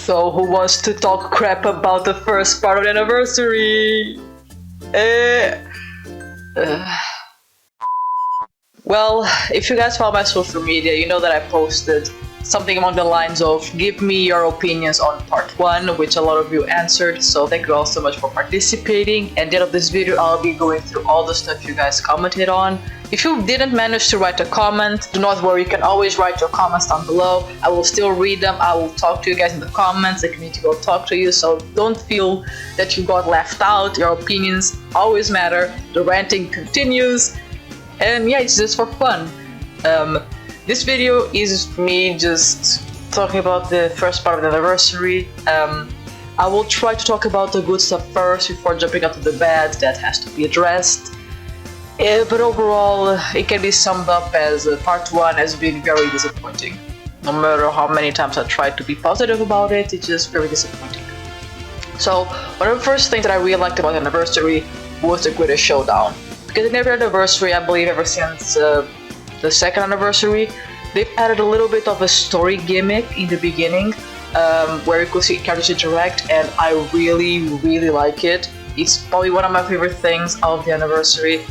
So who wants to talk crap about the first part of the anniversary? Well, if you guys follow my social media, you know that I posted something along the lines of give me your opinions on part 1, which a lot of you answered, so thank you all so much for participating. At the end of this video, I'll be going through all the stuff you guys commented on. If you didn't manage to write a comment, do not worry, you can always write your comments down below. I will still read them, I will talk to you guys in the comments, the community will talk to you, so don't feel that you got left out. Your opinions always matter, the ranting continues, and yeah, it's just for fun. This video is me just talking about the first part of the anniversary. I will try to talk about the good stuff first before jumping onto the bad that has to be addressed. But overall, it can be summed up as part 1 has been very disappointing. No matter how many times I tried to be positive about it, it's just very disappointing. So, one of the first things that I really liked about the anniversary was the Greatest Showdown. Because in every anniversary, I believe ever since the second anniversary, they've added a little bit of a story gimmick in the beginning, where you could see characters interact, and I really like it. It's probably one of my favorite things of the anniversary,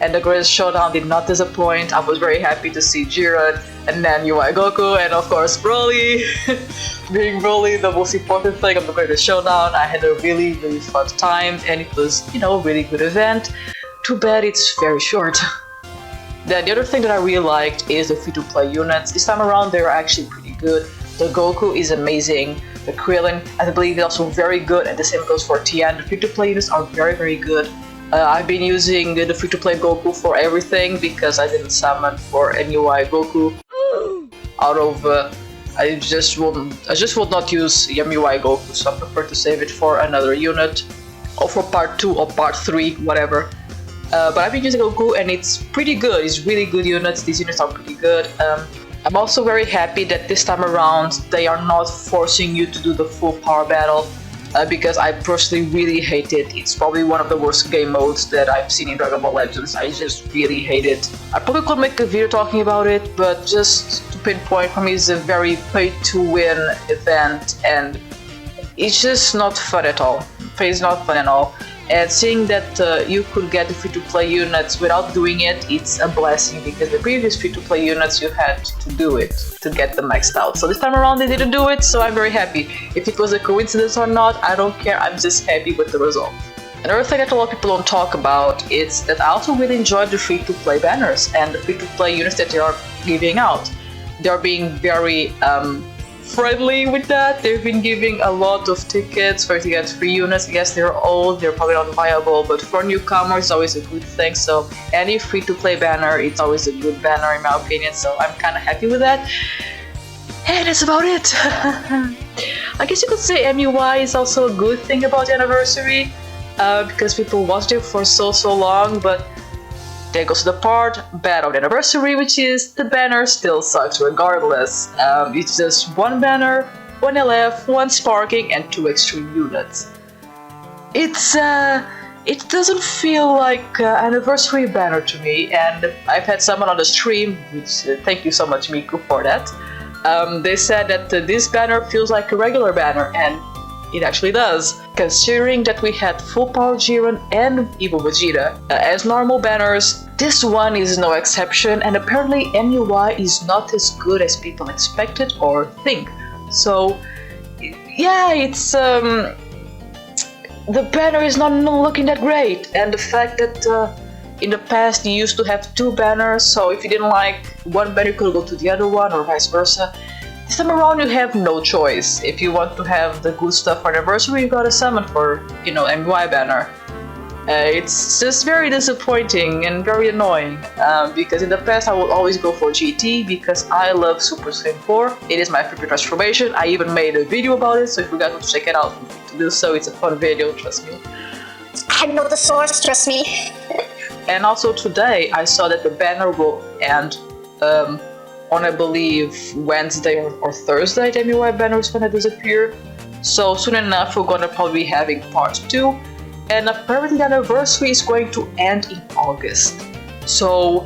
and the Greatest Showdown did not disappoint. I was very happy to see Jiren, and then UI Goku, and of course Broly. Being Broly, the most important thing of the Greatest Showdown. I had a really fun time, and it was, you know, a really good event. Too bad it's very short. Then the other thing that I really liked is the free-to-play units. This time around they're actually pretty good. The Goku is amazing, the Krillin I believe is also very good, and the same goes for Tien. The free-to-play units are very good. I've been using the free-to-play Goku for everything because I didn't summon for any UI Goku. Out of I just would not use MUI Goku, so I prefer to save it for another unit, or for part 2 or part 3, whatever. But I've been using Goku and it's pretty good. It's really good units. These units are pretty good. I'm also very happy that this time around they are not forcing you to do the full power battle, because I personally really hate it. It's probably one of the worst game modes that I've seen in Dragon Ball Legends. I just really hate it. I probably could make a video talking about it, but just to pinpoint, for me it's a very pay-to-win event and it's just not fun at all. It's not fun at all. And seeing that you could get the free-to-play units without doing it, it's a blessing, because the previous free-to-play units you had to do it to get them maxed out. So this time around they didn't do it, so I'm very happy. If it was a coincidence or not, I don't care, I'm just happy with the result. Another thing that a lot of people don't talk about is that I also really enjoyed the free-to-play banners and the free-to-play units that they are giving out. They're being very friendly with that. They've been giving a lot of tickets for you to get free units. Yes, they're old, they're probably not viable, but for newcomers it's always a good thing. So any free-to-play banner, it's always a good banner in my opinion, so I'm kind of happy with that. And that's about it. I guess you could say MUI is also a good thing about the anniversary, because people watched it for so long, but there goes the part bad of the anniversary, which is the banner still sucks regardless. It's just one banner, one LF, one sparking, and 2 extreme units. It doesn't feel like an anniversary banner to me, and I've had someone on the stream, which thank you so much Miku for that. They said that this banner feels like a regular banner, and it actually does, considering that we had full power Jiren and Evil Vegeta as normal banners. This one is no exception, and apparently MUI is not as good as people expected or think. So yeah, it's the banner is not looking that great, and the fact that in the past you used to have 2 banners, so if you didn't like one banner you could go to the other one or vice versa. This time around you have no choice. If you want to have the good stuff for anniversary, you gotta summon for, you know, MUI banner. It's just very disappointing and very annoying, because in the past I would always go for GT because I love Super Saiyan 4. It is my favorite transformation. I even made a video about it, so if you guys want to check it out, feel free to do so. It's a fun video, trust me. I know the source, trust me. And also today I saw that the banner will end on, I believe, Wednesday or Thursday. The MUI banner is gonna disappear. So soon enough we're gonna probably be having part 2. And apparently the anniversary is going to end in August. So,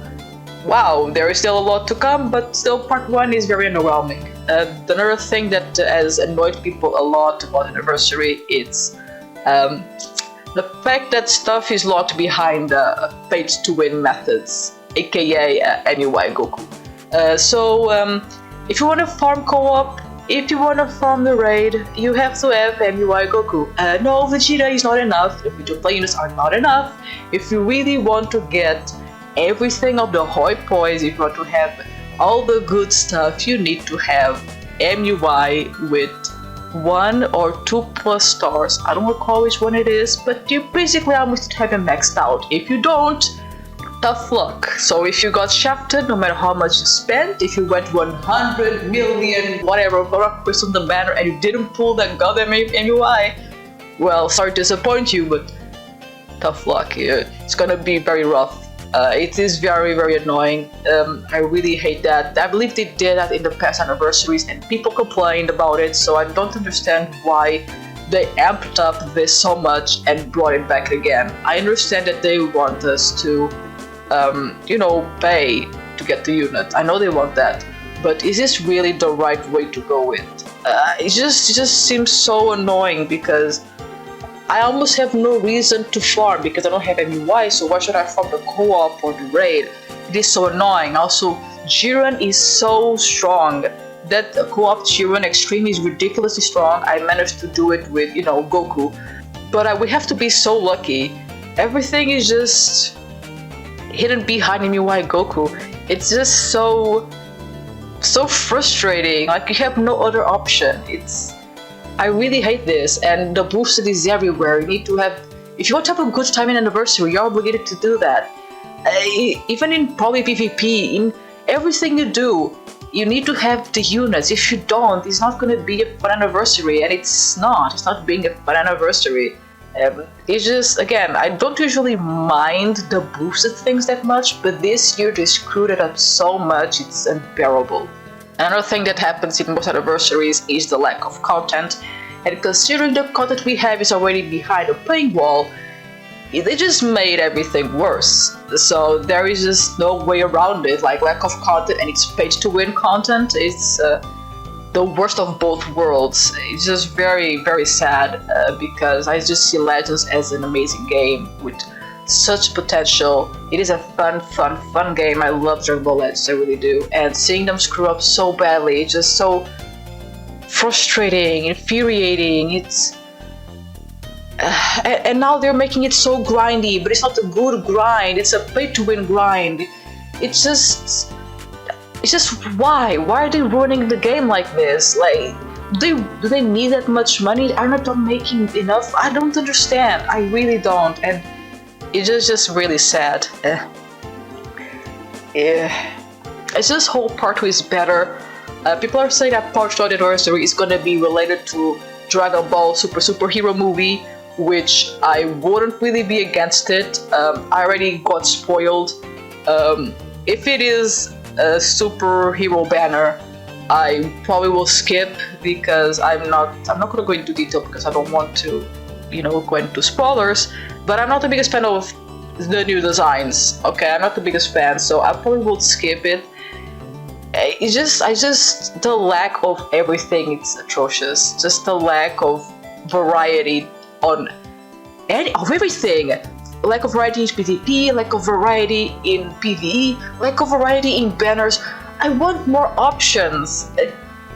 wow, there is still a lot to come, but still part 1 is very underwhelming. Another thing that has annoyed people a lot about Anniversary is the fact that stuff is locked behind pay-to-win methods, aka MUI Goku. If you want to farm co-op, if you want to farm the raid, you have to have MUI Goku. No, Vegeta is not enough, the free-to-play units are not enough. If you really want to get everything of the hoi pois, if you want to have all the good stuff, you need to have MUI with 1 or 2+ stars. I don't recall which one it is, but you basically almost have it maxed out. If you don't, tough luck. So if you got shafted, no matter how much you spent, if you went 100 million, whatever, for on the banner and you didn't pull that goddamn MUI, well, sorry to disappoint you, but tough luck. It's gonna be very rough. It is very, very annoying. I really hate that. I believe they did that in the past anniversaries and people complained about it, so I don't understand why they amped up this so much and brought it back again. I understand that they want us to, pay to get the unit. I know they want that, but is this really the right way to go with? It just seems so annoying because I almost have no reason to farm because I don't have MUI, so why should I farm the co-op or the raid? It is so annoying. Also, Jiren is so strong. That co-op Jiren Extreme is ridiculously strong. I managed to do it with, Goku. But we have to be so lucky. Everything is just hidden behind MUI Goku. It's just so frustrating. Like, you have no other option. I really hate this, and the boosted is everywhere. You need to have, if you want to have a good time in Anniversary, you're obligated to do that. Even in probably PvP, in everything you do, you need to have the units. If you don't, it's not going to be a fun Anniversary, and it's not being a fun Anniversary. It's just, again, I don't usually mind the boosted things that much, but this year they screwed it up so much, it's unbearable. Another thing that happens in most anniversaries is the lack of content, and considering the content we have is already behind a paywall, they just made everything worse. So there is just no way around it. Like, lack of content and it's paid to win content, it's the worst of both worlds. It's just very, very sad because I just see Legends as an amazing game with such potential. It is a fun game. I love Dragon Ball Legends, I really do. And seeing them screw up so badly, it's just so frustrating, infuriating. It's and now they're making it so grindy, but it's not a good grind. It's a pay-to-win grind. It's just why are they ruining the game like this? Like, do they need that much money? Are not making enough? I don't understand. I really don't. And it's just really sad. It's just whole part 2 is better. People are saying that part 2 anniversary is gonna be related to Dragon Ball Superhero movie, which I wouldn't really be against it. I already got spoiled. If it is a superhero banner, I probably will skip because I'm not gonna go into detail because I don't want to, go into spoilers. But I'm not the biggest fan of the new designs. Okay, I'm not the biggest fan, so I probably will skip it. The lack of everything, it's atrocious. Just the lack of variety of everything. Lack of variety in PvP, lack of variety in PvE, lack of variety in banners. I want more options.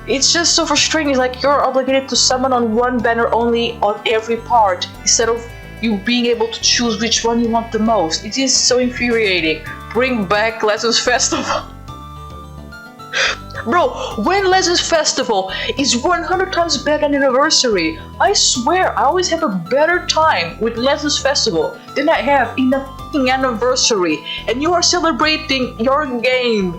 It's just so frustrating. It's like you're obligated to summon on one banner only on every part instead of you being able to choose which one you want the most. It is so infuriating. Bring back Legends Festival. Bro, when Legends Festival is 100 times better than Anniversary. I swear, I always have a better time with Legends Festival than I have in a f***ing Anniversary. And you are celebrating your game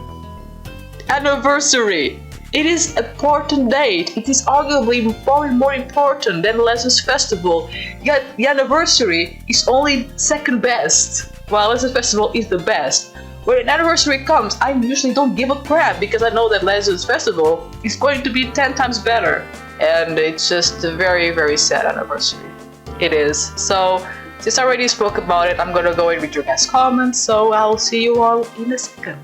Anniversary. It is an important date. It is arguably probably more important than Legends Festival. Yet the Anniversary is only second best, while Legends Festival is the best. When an anniversary comes, I usually don't give a crap because I know that Legends Festival is going to be 10 times better. And it's just a very, very sad anniversary. It is. So, since I already spoke about it, I'm gonna go and read your guys' comments, so I'll see you all in a second.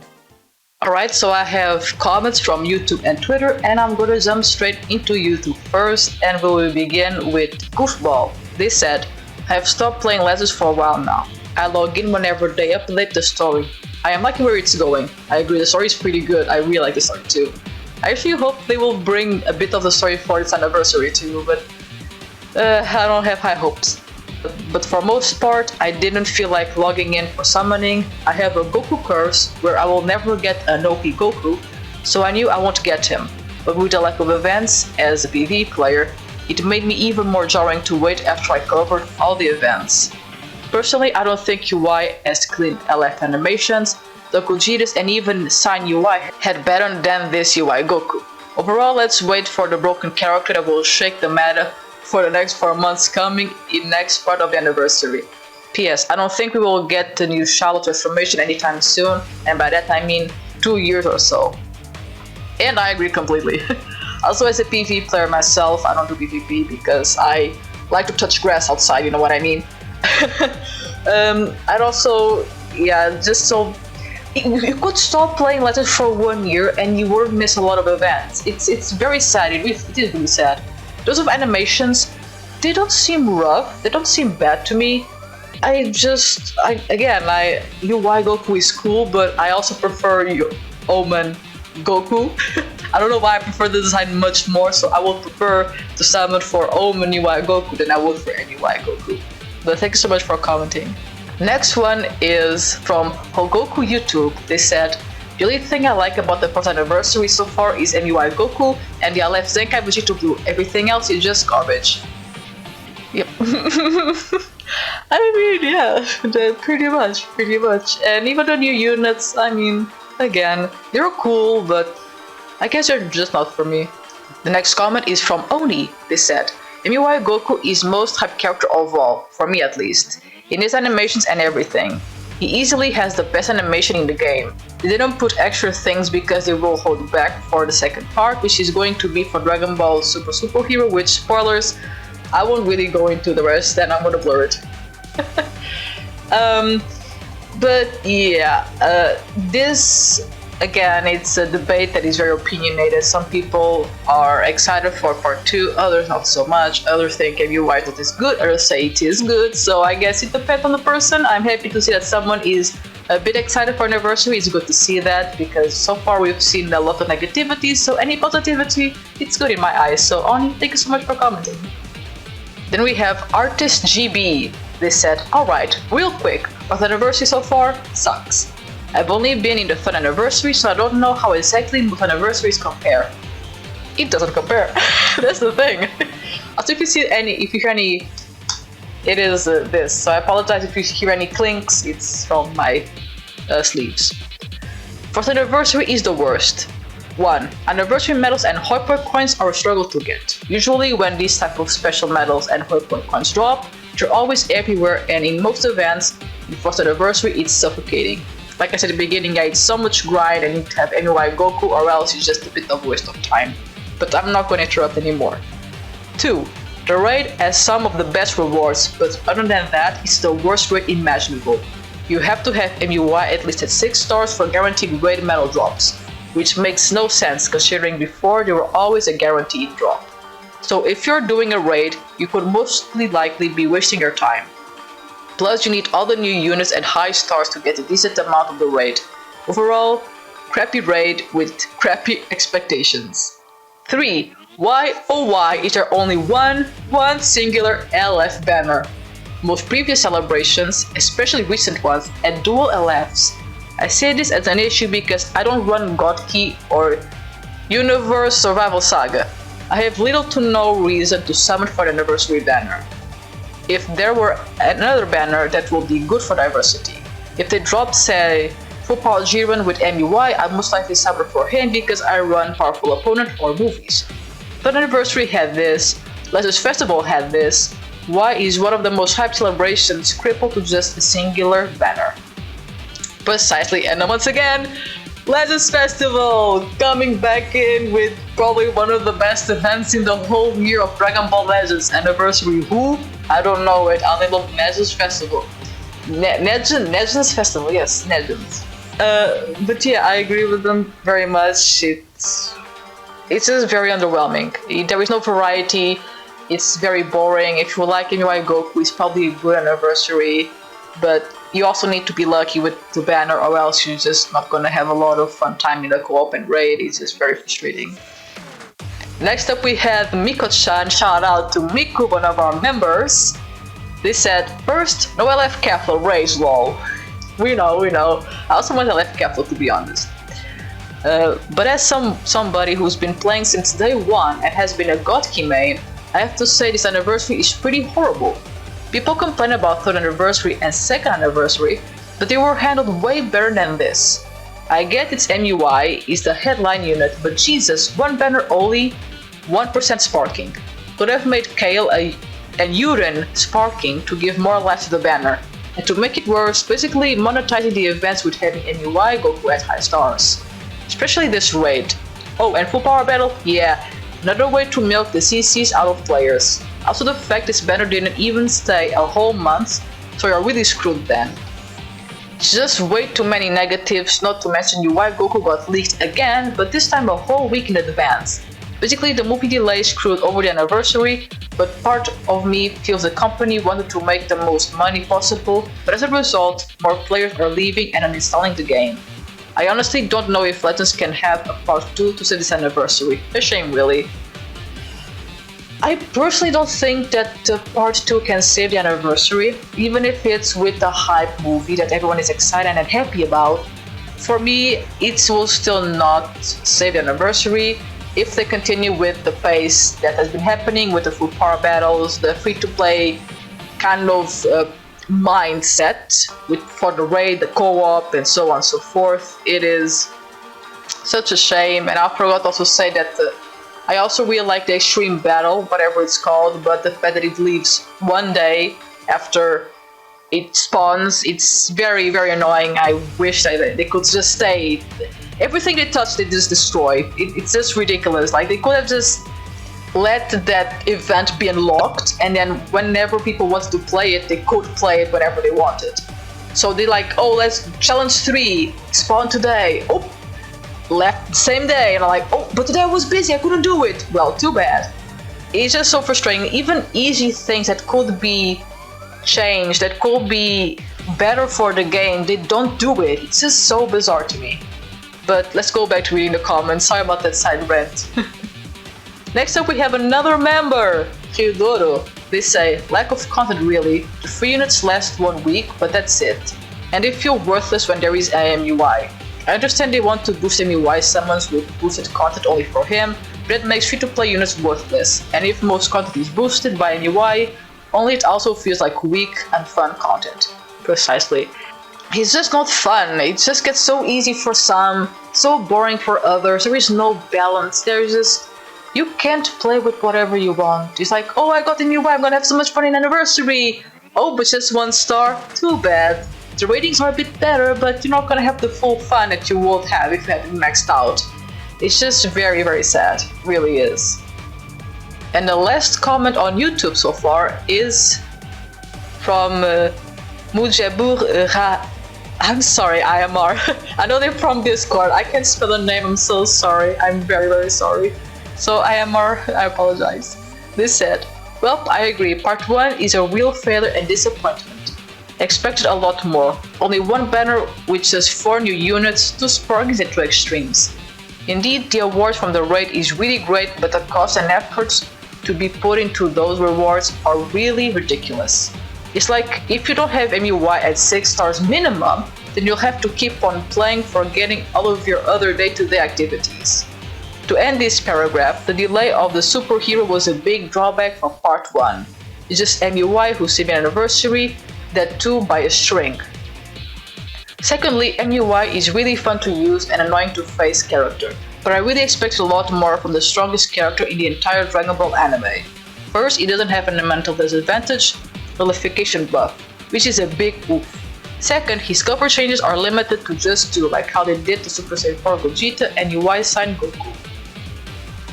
Alright, so I have comments from YouTube and Twitter, and I'm gonna jump straight into YouTube first, and we will begin with Goofball. They said, I have stopped playing Legends for a while now. I log in whenever they update the story. I am liking where it's going. I agree, the story is pretty good. I really like the story too. I actually hope they will bring a bit of the story for its anniversary too, but I don't have high hopes. But for most part, I didn't feel like logging in for summoning. I have a Goku curse where I will never get an OP Goku, so I knew I won't get him. But with the lack of events as a PvE player, it made me even more jarring to wait after I covered all the events. Personally, I don't think UI has clean LF animations. The Gogeta's and even Sign UI had better than this UI Goku. Overall, let's wait for the broken character that will shake the meta for the next 4 months coming in next part of the anniversary. P.S. I don't think we will get the new Shadow transformation anytime soon, and by that I mean 2 years or so. And I agree completely. Also, as a PvP player myself, I don't do PvP because I like to touch grass outside, you know what I mean? I'd also, yeah, just so you could stop playing Legends for 1 year and you won't miss a lot of events. It's very sad. It is really sad. Those of animations, they don't seem rough, they don't seem bad to me. UI Goku is cool, but I also prefer Omen Goku. I don't know why I prefer the design much more, so I would prefer to summon for Omen UI Goku than I would for any UI Goku. But thank you so much for commenting. Next one is from Hogoku YouTube. They said, the only thing I like about the first anniversary so far is MUI Goku and the LF Zenkai Vegeta Blue. Everything else is just garbage. Yep. I mean, yeah, pretty much. And even the new units, I mean, again, they're cool, but I guess they're just not for me. The next comment is from Oni. They said, MUI Goku is most hyped character of all, for me at least. In his animations and everything. He easily has the best animation in the game. They didn't put extra things because they will hold back for the second part, which is going to be for Dragon Ball Super Superhero, which, spoilers, I won't really go into the rest, and I'm gonna blur it. But yeah, this, again, it's a debate that is very opinionated. Some people are excited for part 2, others not so much. Others think MUI is not as good, others say it is good. So I guess it depends on the person. I'm happy to see that someone is a bit excited for anniversary. It's good to see that because so far we've seen a lot of negativity. So any positivity, it's good in my eyes. So Oni, thank you so much for commenting. Then we have Artist GB. They said, alright, real quick, but the anniversary so far sucks. I've only been in the third anniversary, so I don't know how exactly both anniversaries compare. It doesn't compare. That's the thing. Also, if you hear any, it is this. So I apologize if you hear any clinks. It's from my sleeves. Fourth anniversary is the worst. 1. Anniversary medals and hoi point coins are a struggle to get. Usually, when these type of special medals and hoi point coins drop, they're always everywhere, and in most events, the fourth anniversary, it's suffocating. Like I said at the beginning, yeah, it's so much grind. I need to have MUI Goku or else it's just a bit of a waste of time. But I'm not going to interrupt anymore. 2. The raid has some of the best rewards, but other than that, it's the worst raid imaginable. You have to have MUI at least at 6 stars for guaranteed raid medal drops, which makes no sense considering before they were always a guaranteed drop. So if you're doing a raid, you could mostly likely be wasting your time. Plus, you need all the new units at high stars to get a decent amount of the raid. Overall, crappy raid with crappy expectations. 3. Why, oh why, is there only one singular LF banner? Most previous celebrations, especially recent ones, had dual LFs. I say this as an issue because I don't run God Key or Universe Survival Saga. I have little to no reason to summon for the anniversary banner. If there were another banner, that would be good for diversity. If they drop, say, Full Power Jiren with MUI, I'd most likely summon for him because I run Powerful Opponent or movies. Third Anniversary had this, Legends Festival had this, why is one of the most hyped celebrations crippled to just a singular banner? Precisely, and once again, Legends Festival coming back in with probably one of the best events in the whole year of Dragon Ball Legends Anniversary. Who? I don't know it. I'll name it Legends Festival. Legends Festival, yes, Legends. But yeah, I agree with them very much. It's just very underwhelming. There is no variety. It's very boring. If you like MUI Goku, it's probably a good anniversary, but you also need to be lucky with the banner, or else you're just not gonna have a lot of fun time in the co-op and raid. It's just very frustrating. Next up we had Miko-chan. Shout out to Miku, one of our members. They said, first, no LF Capital, rage lol. We know. I also want LF Capital, to be honest. But as somebody who's been playing since day one and has been a Godkey main, I have to say this anniversary is pretty horrible. People complain about 3rd anniversary and 2nd anniversary, but they were handled way better than this. I get its MUI is the headline unit, but Jesus, one banner only, 1% sparking. Could have made Kale and Urine sparking to give more life to the banner. And to make it worse, basically monetizing the events with having MUI Goku at high stars. Especially this raid. Oh, and full power battle? Yeah. Another way to milk the CCs out of players. Also the fact this banner didn't even stay a whole month, so you're really screwed then. Just way too many negatives, not to mention UI Goku got leaked again, but this time a whole week in advance. Basically the movie delay screwed over the anniversary, but part of me feels the company wanted to make the most money possible, but as a result, more players are leaving and uninstalling the game. I honestly don't know if Legends can have a part 2 to save this anniversary. A shame, really. I personally don't think that the part 2 can save the anniversary, even if it's with a hype movie that everyone is excited and happy about. For me, it will still not save the anniversary if they continue with the pace that has been happening with the full power battles, the free-to-play kind of mindset for the raid, the co-op, and so on and so forth. It is such a shame, and I forgot to also say that I also really like the extreme battle, whatever it's called, but the fact that it leaves one day after it spawns, it's very, very annoying. I wish that they could just stay. Everything they touch, they just destroy. It's just ridiculous. Like, they could have just let that event be unlocked, and then whenever people wanted to play it, they could play it whenever they wanted. So they like, oh, let's challenge 3, spawn today. Oh, left same day, and I'm like, oh, but today I was busy, I couldn't do it. Well, too bad. It's just so frustrating. Even easy things that could be changed, that could be better for the game, they don't do it. It's just so bizarre to me. But let's go back to reading the comments. Sorry about that side rant. Next up we have another member, Ryudoro. They say, lack of content really, the free units last 1 week, but that's it. And they feel worthless when there is AMUI. I understand they want to boost MUI summons with boosted content only for him, but that makes free-to-play units worthless. And if most content is boosted by MUI, only it also feels like weak and fun content. Precisely. It's just not fun, it just gets so easy for some, so boring for others, there is no balance, there's just... You can't play with whatever you want. It's like, oh, I got the new I'm gonna have so much fun in anniversary. Oh, but just 1 star? Too bad. The ratings are a bit better, but you're not gonna have the full fun that you would have if you had it maxed out. It's just very, very sad. It really is. And the last comment on YouTube so far is from Mujabur Ra. I'm sorry, IMR. I know they're from Discord. I can't spell the name. I'm so sorry. I'm very, very sorry. So IMR, I apologize. They said, well, I agree. Part 1 is a real failure and disappointment. Expected a lot more. Only 1 banner which has 4 new units, 2 sparkings and 2 extremes. Indeed, the award from the raid is really great, but the cost and efforts to be put into those rewards are really ridiculous. It's like, if you don't have MUI at 6 stars minimum, then you'll have to keep on playing forgetting all of your other day-to-day activities. To end this paragraph, the delay of the superhero was a big drawback from part 1. It's just MUI who saved an anniversary, that too by a string. Secondly, MUI is really fun to use and annoying to face character, but I really expect a lot more from the strongest character in the entire Dragon Ball anime. First, it doesn't have an mental disadvantage, nullification buff, which is a big oof. Second, his cover changes are limited to just 2, like how they did to Super Saiyan 4 Gogeta and UI Sign Goku.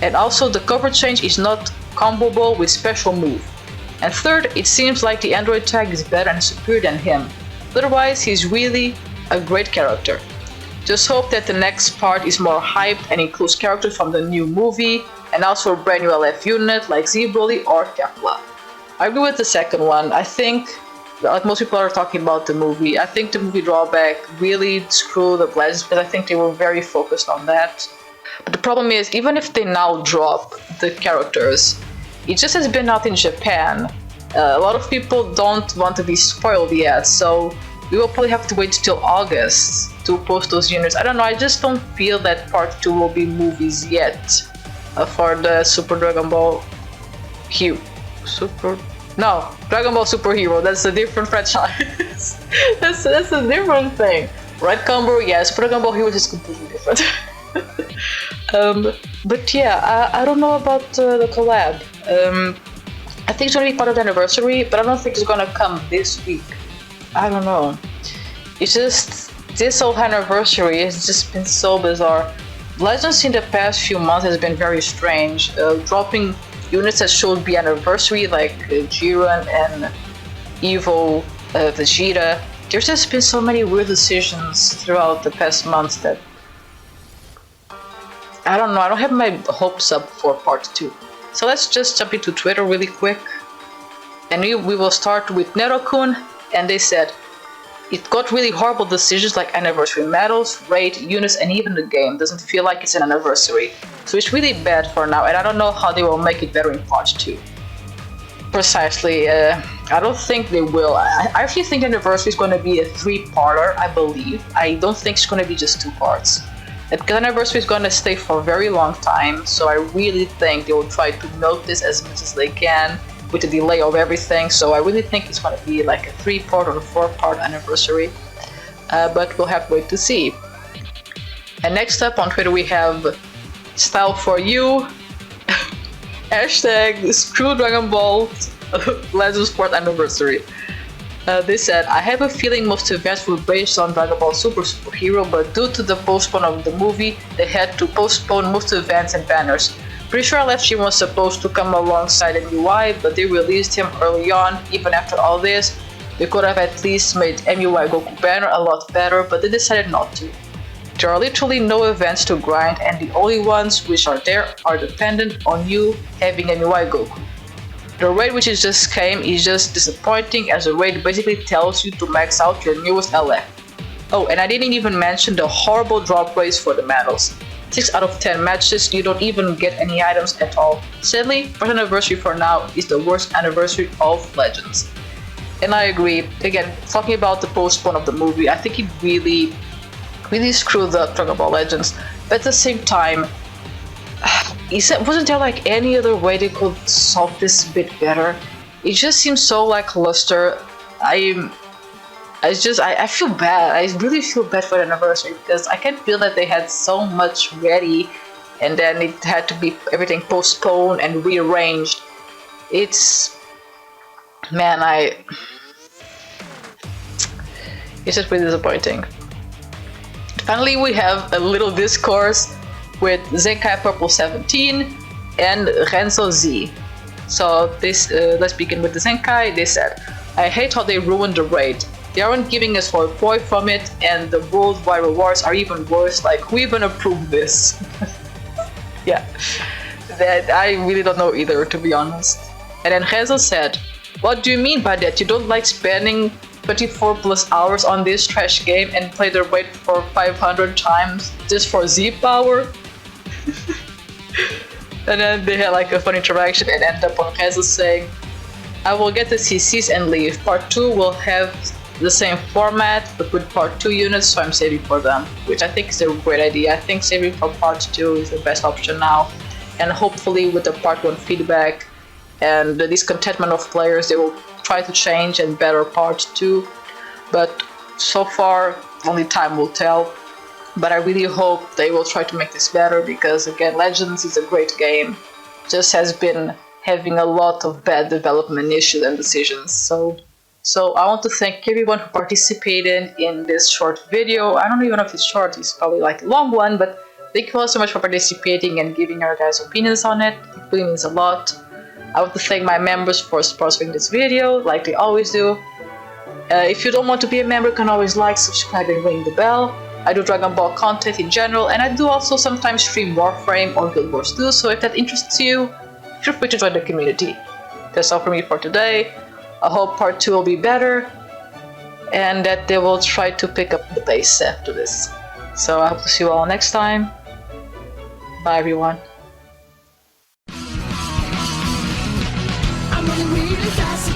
And also the cover change is not comboable with special move. And third, it seems like the Android tag is better and superior than him. Otherwise, he's really a great character. Just hope that the next part is more hyped and includes characters from the new movie, and also a brand new LF unit like Z-Broly or Kefla. I agree with the second one. I think, like most people are talking about the movie, I think the movie drawback really screwed the Legends because I think they were very focused on that. But the problem is, even if they now drop the characters, it just has been out in Japan. A lot of people don't want to be spoiled yet, so we will probably have to wait till August to post those units. I don't know, I just don't feel that part 2 will be movies yet for the Super Dragon Ball Hero. Dragon Ball Super Hero, that's a different franchise. that's a different thing. Red Combo, yeah, Super Dragon Ball Hero is completely different. But yeah, I don't know about the collab. I think it's gonna be part of the anniversary, but I don't think it's gonna come this week. I don't know. It's just, this whole anniversary has just been so bizarre. Legends in the past few months has been very strange. Dropping units that should be anniversary, like Jiren and Evo, Vegeta. There's just been so many weird decisions throughout the past months that I don't know, I don't have my hopes up for part 2. So let's just jump into Twitter really quick. And we will start with Nerokun, and they said, it got really horrible decisions like anniversary medals, raid, units, and even the game doesn't feel like it's an anniversary. So it's really bad for now, and I don't know how they will make it better in part 2. Precisely, I don't think they will. I actually think anniversary is going to be a 3-parter, I believe. I don't think it's going to be just 2 parts. Because anniversary is going to stay for a very long time, so I really think they will try to milk this as much as they can with the delay of everything. So I really think it's going to be like a 3-part or a 4-part anniversary, but we'll have to wait to see. And next up on Twitter we have Style for You, hashtag Screw Dragon Ball Legends 4th Anniversary. They said, I have a feeling most events were based on Dragon Ball Super Hero, but due to the postpone of the movie, they had to postpone most events and banners. Pretty sure LFG was supposed to come alongside a MUI, but they released him early on. Even after all this, they could have at least made MUI Goku banner a lot better, but they decided not to. There are literally no events to grind, and the only ones which are there are dependent on you having MUI Goku. The raid which just came is just disappointing, as the raid basically tells you to max out your newest LF. Oh, and I didn't even mention the horrible drop rates for the medals. 6 out of 10 matches, you don't even get any items at all. Sadly, 1st anniversary for now is the worst anniversary of Legends. And I agree, again, talking about the postpone of the movie, I think it really screwed up Dragon Ball Legends. But at the same time, wasn't there like any other way they could solve this a bit better? It just seems so lackluster. I feel bad. I really feel bad for the anniversary because I can feel that they had so much ready and then it had to be everything postponed and rearranged. It's just really disappointing. Finally, we have a little discourse with Zenkai Purple 17 and Renzo Z. So this, let's begin with the Zenkai. They said, I hate how they ruined the raid. They aren't giving us whole point from it, and the worldwide rewards are even worse. Like, who even approved this? Yeah, that I really don't know either, to be honest. And then Renzo said, what do you mean by that? You don't like spending 24 plus hours on this trash game and play the raid for 500 times just for Z power? And then they had like a fun interaction and ended up on Renzo saying, I will get the CCs and leave. Part 2 will have the same format but with part 2 units, so I'm saving for them, which I think is a great idea. I think saving for part 2 is the best option now, and hopefully with the part 1 feedback and the discontentment of players, they will try to change and better part 2, but so far only time will tell. But I really hope they will try to make this better because, again, Legends is a great game, just has been having a lot of bad development issues and decisions. So I want to thank everyone who participated in this short video. I don't even know if it's short, it's probably like a long one, but thank you all so much for participating and giving your guys' opinions on it. It really means a lot. I want to thank my members for sponsoring this video, like they always do. If you don't want to be a member, you can always like, subscribe, and ring the bell. I do Dragon Ball content in general, and I do also sometimes stream Warframe or Guild Wars 2, so if that interests you, feel free to join the community. That's all from me for today. I hope part 2 will be better, and that they will try to pick up the pace after this. So I hope to see you all next time. Bye everyone. I'm really fast.